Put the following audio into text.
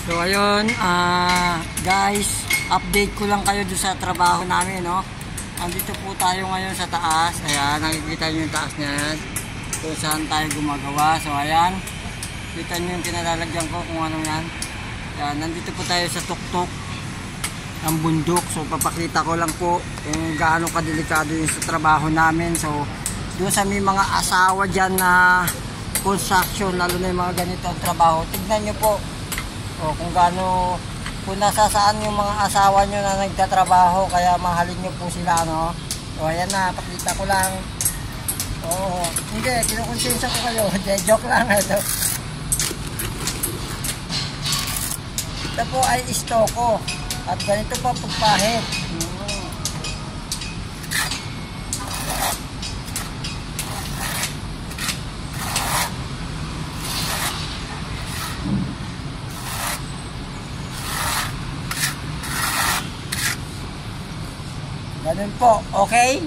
So ayun, guys, update ko lang kayo doon sa trabaho namin, no? Andito po tayo ngayon sa taas. Ayan, nakikita nyo yung taas niyan. Kung saan tayo gumagawa. So ayan, kita nyo yung kinalalagyan ko kung ano yan. Ayan, nandito po tayo sa tuktok ng bundok. So papakita ko lang po kung gaano kadelikado yung sa trabaho namin. So doon sa may mga asawa dyan na construction, lalo na yung mga ganito ang trabaho, tignan nyo po kung gaano, kung nasasaan yung mga asawa nyo na nagtatrabaho, kaya mahalin nyo po sila, no? So ayan na, pakita ko lang. Hindi, kinukonsensya ko kayo. Joke lang ito. Ito po ay istoko at ganito pa pagpahit. Ganun po, okay?